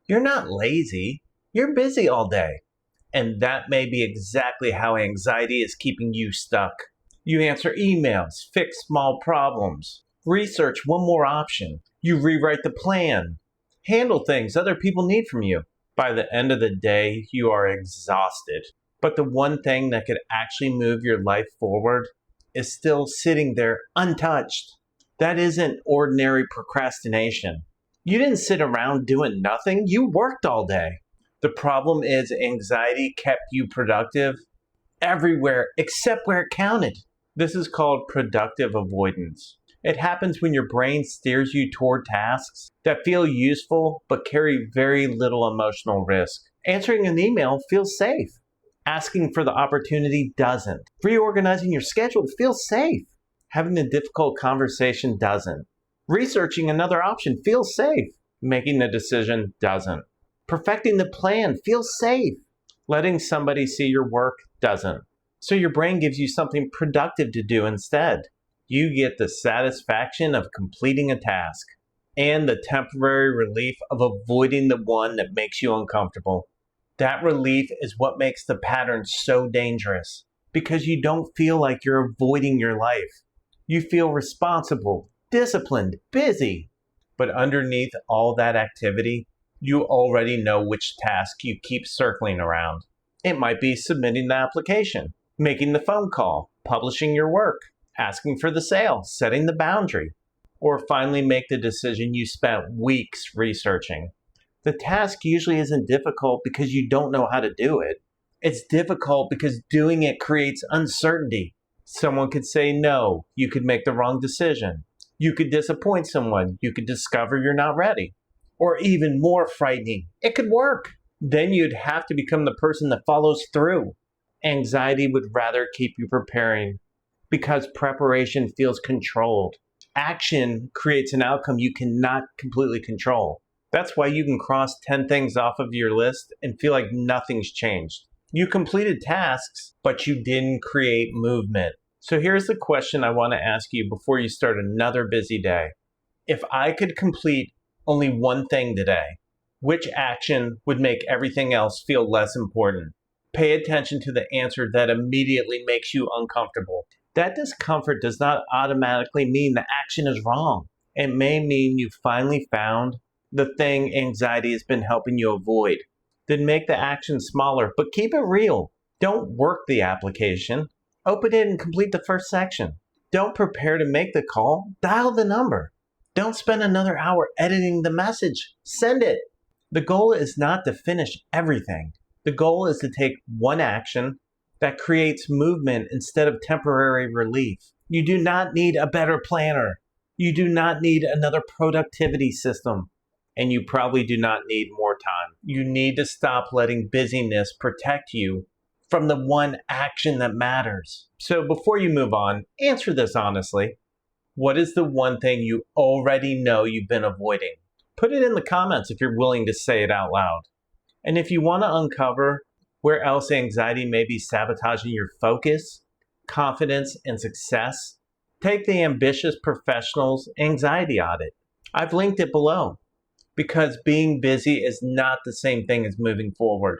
You're not lazy. You're busy all day. And that may be exactly how anxiety is keeping you stuck. You answer emails, fix small problems, research one more option. You rewrite the plan, handle things other people need from you. By the end of the day, you are exhausted. But the one thing that could actually move your life forward is still sitting there untouched. That isn't ordinary procrastination. You didn't sit around doing nothing, you worked all day. The problem is anxiety kept you productive everywhere except where it counted. This is called productive avoidance. It happens when your brain steers you toward tasks that feel useful but carry very little emotional risk. Answering an email feels safe. Asking for the opportunity doesn't. Reorganizing your schedule feels safe. Having a difficult conversation doesn't. Researching another option feels safe. Making the decision doesn't. Perfecting the plan feels safe. Letting somebody see your work doesn't. So your brain gives you something productive to do instead. You get the satisfaction of completing a task and the temporary relief of avoiding the one that makes you uncomfortable. That relief is what makes the pattern so dangerous because you don't feel like you're avoiding your life. You feel responsible, disciplined, busy. But underneath all that activity, you already know which task you keep circling around. It might be submitting the application, making the phone call, publishing your work, asking for the sale, setting the boundary, or finally make the decision you spent weeks researching. The task usually isn't difficult because you don't know how to do it. It's difficult because doing it creates uncertainty. Someone could say no, you could make the wrong decision. You could disappoint someone, you could discover you're not ready. Or even more frightening, it could work. Then you'd have to become the person that follows through. Anxiety would rather keep you preparing because preparation feels controlled. Action creates an outcome you cannot completely control. That's why you can cross 10 things off of your list and feel like nothing's changed. You completed tasks, but you didn't create movement. So here's the question I want to ask you before you start another busy day. If I could complete only one thing today, which action would make everything else feel less important? Pay attention to the answer that immediately makes you uncomfortable. That discomfort does not automatically mean the action is wrong. It may mean you finally found the thing anxiety has been helping you avoid. Then make the action smaller, but keep it real. Don't work the application. Open it and complete the first section. Don't prepare to make the call. Dial the number. Don't spend another hour editing the message. Send it. The goal is not to finish everything. The goal is to take one action that creates movement instead of temporary relief. You do not need a better planner. You do not need another productivity system. And you probably do not need more time. You need to stop letting busyness protect you from the one action that matters. So before you move on, answer this honestly. What is the one thing you already know you've been avoiding? Put it in the comments if you're willing to say it out loud. And if you want to uncover where else anxiety may be sabotaging your focus, confidence, and success, take the Ambitious Professionals Anxiety Audit. I've linked it below because being busy is not the same thing as moving forward.